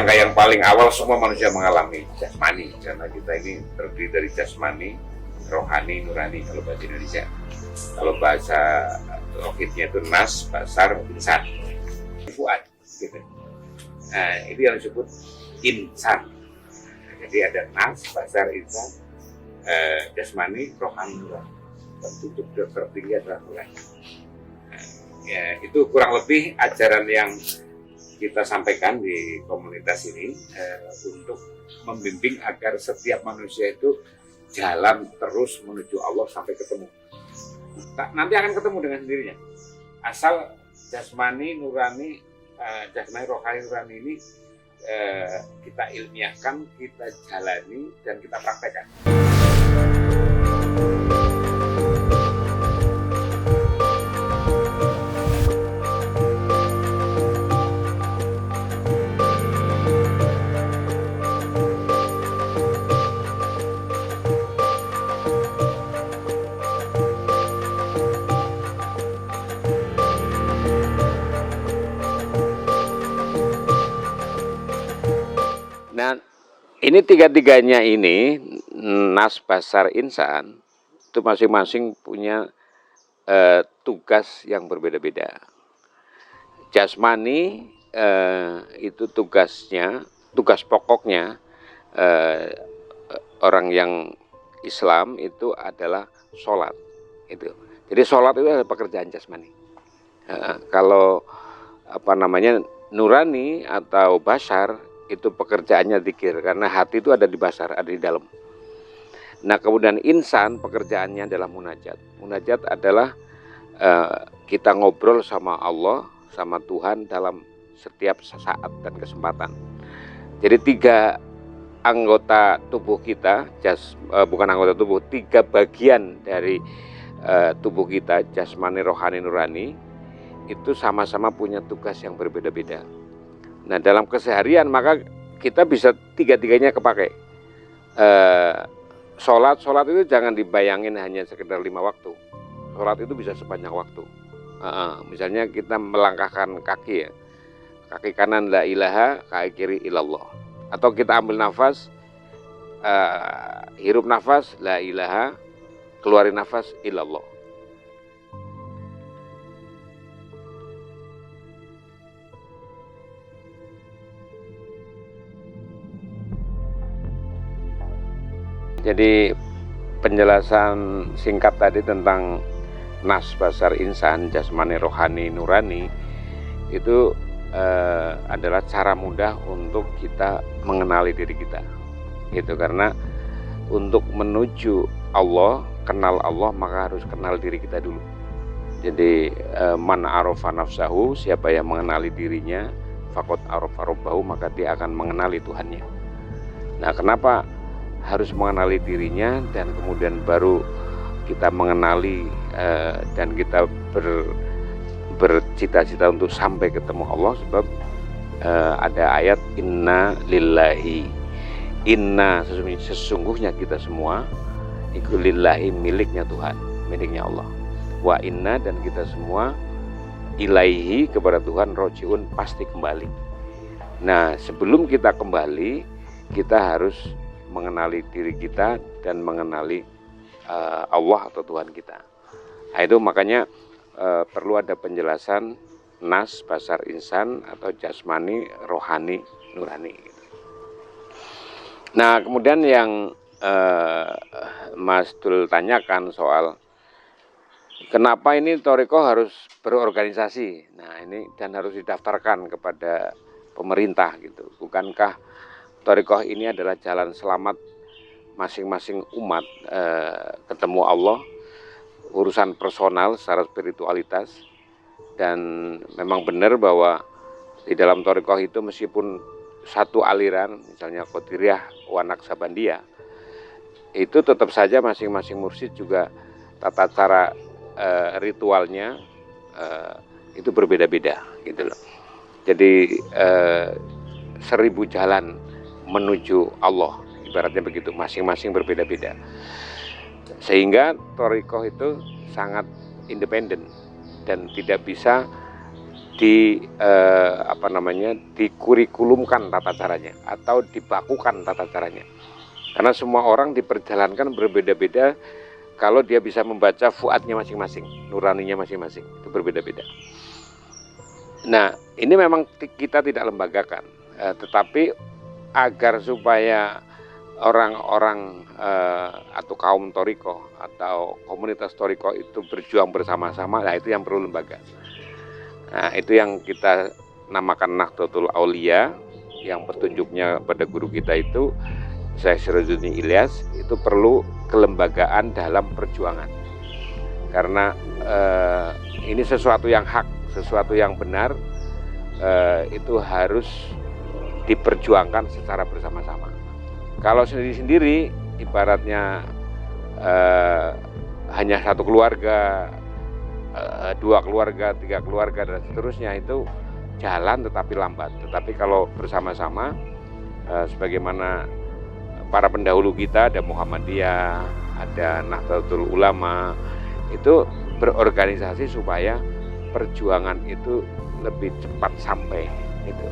kerangka yang paling awal semua manusia mengalami jasmani, karena kita ini terdiri dari jasmani, rohani, nurani kalau bahasa Indonesia. Kalau bahasa tauhidnya itu nas, basar, insan, fuad gitu. Nah, itu yang disebut insan. Jadi ada nas, basar, insan, jasmani, rohani, nurani. Untuk tertinggi adalah nurani. Ya, itu kurang lebih ajaran yang kita sampaikan di komunitas ini untuk membimbing agar setiap manusia itu jalan terus menuju Allah sampai ketemu. Nanti akan ketemu dengan sendirinya. Asal jasmani, nurani, jasmani, rohani, nurani ini kita ilmiahkan, kita jalani, dan kita praktekkan. Nah, ini tiga-tiganya ini, nas, basar, insan, itu masing-masing punya tugas yang berbeda-beda. Jasmani itu tugas pokoknya orang yang Islam itu adalah sholat. Itu. Jadi sholat itu adalah pekerjaan jasmani. Kalau nurani atau basar itu pekerjaannya zikir, karena hati itu ada di basar, ada di dalam. Nah, kemudian insan pekerjaannya adalah munajat. Munajat adalah kita ngobrol sama Allah, sama Tuhan dalam setiap saat dan kesempatan. Jadi tiga anggota tubuh kita, tiga bagian dari tubuh kita, jasmani, rohani, nurani, itu sama-sama punya tugas yang berbeda-beda. Nah, dalam keseharian maka kita bisa tiga-tiganya kepakai. Sholat itu jangan dibayangin hanya sekedar 5 waktu. Sholat itu bisa sepanjang waktu. Misalnya kita melangkahkan kaki ya, kaki kanan la ilaha, kaki kiri ilallah. Atau kita ambil nafas, hirup nafas la ilaha, keluarin nafas ilallah. Jadi penjelasan singkat tadi tentang nas, basar, insan, jasmani, rohani, nurani itu adalah cara mudah untuk kita mengenali diri kita. Gitu, karena untuk menuju Allah, kenal Allah, maka harus kenal diri kita dulu. Jadi man arafa nafsahu, siapa yang mengenali dirinya, faqad arafa rabbahu, maka dia akan mengenali Tuhannya. Nah, kenapa harus mengenali dirinya, dan kemudian baru kita mengenali dan kita bercita-cita untuk sampai ketemu Allah? Sebab ada ayat inna lillahi, inna sesungguhnya kita semua iku lillahi, miliknya Tuhan, miliknya Allah. Wa inna, dan kita semua ilaihi, kepada Tuhan, rojiun, pasti kembali. Nah, sebelum kita kembali, kita harus mengenali diri kita dan mengenali Allah atau Tuhan kita. Nah, itu makanya perlu ada penjelasan nas, basar, insan, atau jasmani, rohani, nurani. Nah, kemudian yang Mas Dul tanyakan soal kenapa ini Thariqah harus berorganisasi. Nah, ini dan harus didaftarkan kepada pemerintah gitu. Bukankah Thariqah ini adalah jalan selamat masing-masing umat ketemu Allah, urusan personal secara spiritualitas. Dan memang benar bahwa di dalam Thariqah itu meskipun satu aliran, misalnya Qadiriyah wa Naqsabandiyah, itu tetap saja masing-masing mursyid juga tata cara ritualnya itu berbeda-beda gitu loh. Jadi 1000 jalan menuju Allah, ibaratnya begitu, masing-masing berbeda-beda. Sehingga Thariqah itu sangat independen dan tidak bisa dikurikulumkan tata caranya atau dibakukan tata caranya. Karena semua orang diperjalankan berbeda-beda kalau dia bisa membaca fuadnya masing-masing, nuraninya masing-masing, itu berbeda-beda. Nah, ini memang kita tidak lembagakan, tetapi agar supaya orang-orang atau kaum Thariqah atau komunitas Thariqah itu berjuang bersama-sama, nah itu yang perlu lembaga. Nah, itu yang kita namakan Nahdlatul Aulia, yang petunjuknya pada guru kita itu Syekh Syarazuddin Ilyas, itu perlu kelembagaan dalam perjuangan. Karena ini sesuatu yang hak, sesuatu yang benar, itu harus diperjuangkan secara bersama-sama. Kalau sendiri-sendiri, ibaratnya hanya satu keluarga, 2 keluarga, 3 keluarga, dan seterusnya, itu jalan tetapi lambat. Tetapi kalau bersama-sama, sebagaimana para pendahulu kita, ada Muhammadiyah, ada Nahdlatul Ulama, itu berorganisasi supaya perjuangan itu lebih cepat sampai gitu.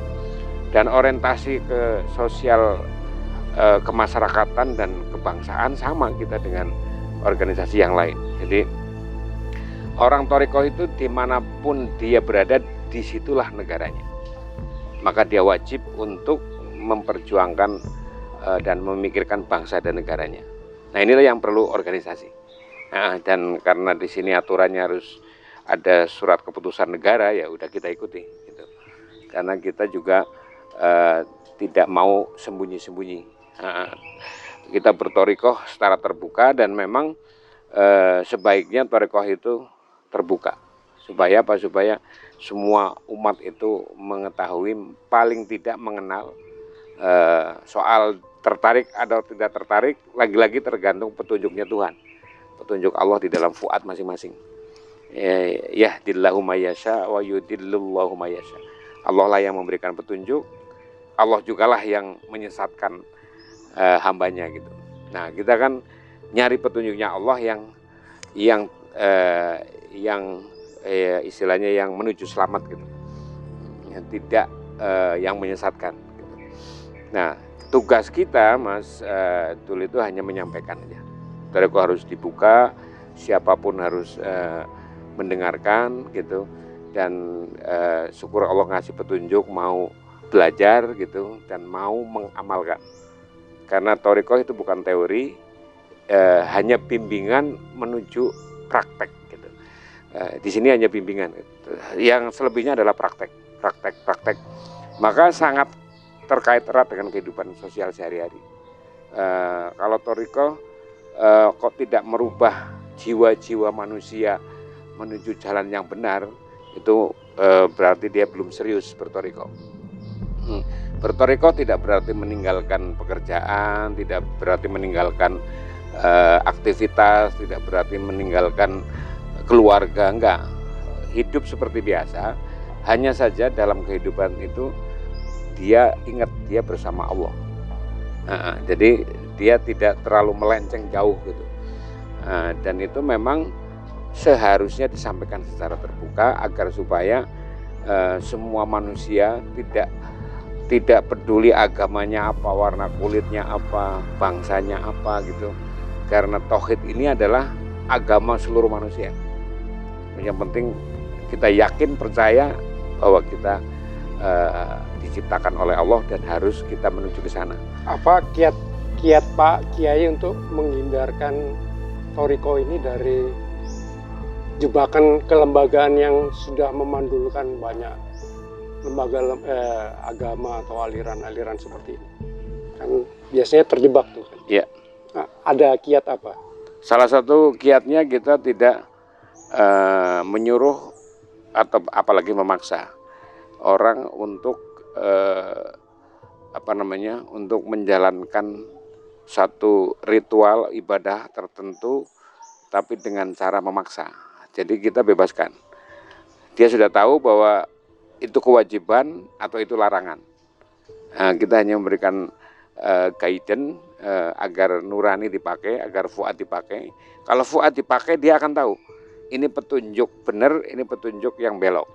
Dan orientasi ke sosial, kemasyarakatan dan kebangsaan sama kita dengan organisasi yang lain. Jadi orang Thariqah itu dimanapun dia berada, disitulah negaranya. Maka dia wajib untuk memperjuangkan dan memikirkan bangsa dan negaranya. Nah, inilah yang perlu organisasi. Nah, dan karena di sini aturannya harus ada surat keputusan negara, ya udah kita ikuti. Gitu. Karena kita juga tidak mau sembunyi-sembunyi. Nah, kita berthariqah secara terbuka, dan memang sebaiknya thariqah itu terbuka. Supaya apa? Supaya semua umat itu mengetahui, paling tidak mengenal soal tertarik atau tidak tertarik, lagi-lagi tergantung petunjuknya Tuhan, petunjuk Allah di dalam fuad masing-masing. Yahdillahu may yasha wa yudillullahu may yasha. Allah lah yang memberikan petunjuk, Allah jugalah yang menyesatkan hambanya gitu. Nah, kita kan nyari petunjuknya Allah yang istilahnya yang menuju selamat gitu, yang tidak yang menyesatkan gitu. Nah, tugas kita Mas Dul itu hanya menyampaikan aja. Thariqah harus dibuka, siapapun harus mendengarkan gitu, dan syukur Allah ngasih petunjuk, mau belajar gitu dan mau mengamalkan. Karena thariqah itu bukan teori, hanya bimbingan menuju praktek gitu. Di sini hanya bimbingan gitu. Yang selebihnya adalah praktek. Maka sangat terkait erat dengan kehidupan sosial sehari-hari. Kalau thariqah kok tidak merubah jiwa-jiwa manusia menuju jalan yang benar, itu berarti dia belum serius berthariqah. Berthariqah tidak berarti meninggalkan pekerjaan, tidak berarti meninggalkan aktivitas, tidak berarti meninggalkan keluarga, enggak. Hidup seperti biasa, hanya saja dalam kehidupan itu dia ingat dia bersama Allah. Jadi dia tidak terlalu melenceng jauh gitu. Dan itu memang seharusnya disampaikan secara terbuka agar supaya semua manusia tidak peduli agamanya apa, warna kulitnya apa, bangsanya apa gitu. Karena tauhid ini adalah agama seluruh manusia. Yang penting kita yakin, percaya bahwa kita diciptakan oleh Allah dan harus kita menuju ke sana. Apa kiat Pak Kiai untuk menghindarkan thariqah ini dari jebakan kelembagaan yang sudah memandulkan banyak lembaga agama atau aliran-aliran seperti ini? Kan biasanya terjebak tuh kan. Iya. Nah, ada kiat apa? Salah satu kiatnya kita tidak menyuruh atau apalagi memaksa orang untuk untuk menjalankan satu ritual ibadah tertentu tapi dengan cara memaksa. Jadi kita bebaskan. Dia sudah tahu bahwa itu kewajiban atau itu larangan. Kita hanya memberikan guidance agar nurani dipakai, agar fuad dipakai. Kalau fuad dipakai, dia akan tahu ini petunjuk benar, ini petunjuk yang belok.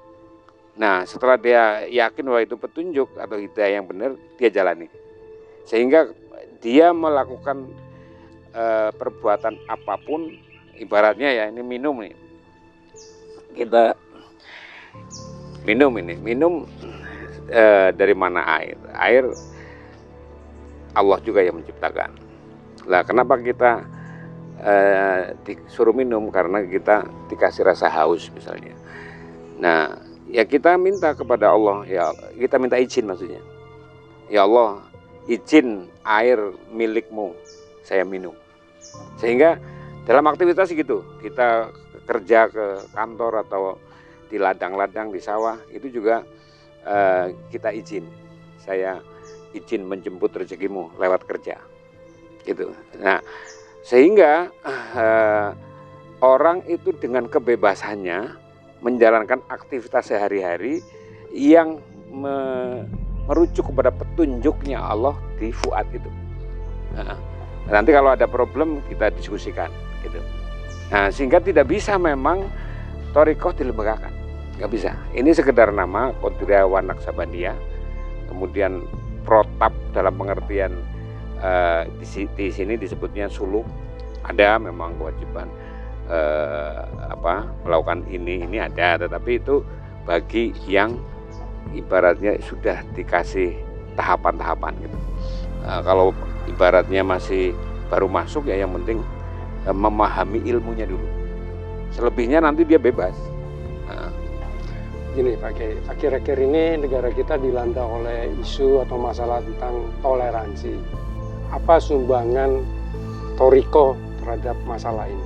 Nah, setelah dia yakin bahwa itu petunjuk atau hidayah yang benar, dia jalani. Sehingga dia melakukan perbuatan apapun, ibaratnya ya ini minum nih. Kita minum dari mana air? Air Allah juga yang menciptakan. Lah, kenapa kita disuruh minum? Karena kita dikasih rasa haus misalnya. Nah, ya kita minta kepada Allah, ya kita minta izin maksudnya. Ya Allah, izin air milikmu saya minum. Sehingga dalam aktivitas gitu, kita kerja ke kantor atau di ladang-ladang, di sawah, itu juga kita izin. Saya izin menjemput rezekimu lewat kerja. Gitu. Nah, sehingga orang itu dengan kebebasannya menjalankan aktivitas sehari-hari yang merujuk kepada petunjuknya Allah di fuad itu. Nah, nanti kalau ada problem kita diskusikan gitu. Nah, sehingga tidak bisa memang thariqah dilembagakan, nggak bisa. Ini sekedar nama Qadiriyah wa Naqsabandiyah, kemudian protap dalam pengertian di sini disebutnya suluk. Ada memang kewajiban melakukan ini ada, tetapi itu bagi yang ibaratnya sudah dikasih tahapan-tahapan gitu. Kalau ibaratnya masih baru masuk, ya yang penting memahami ilmunya dulu. Selebihnya nanti dia bebas. Gini Pak Kiai, akhir-akhir ini negara kita dilanda oleh isu atau masalah tentang toleransi. Apa sumbangan thariqah terhadap masalah ini?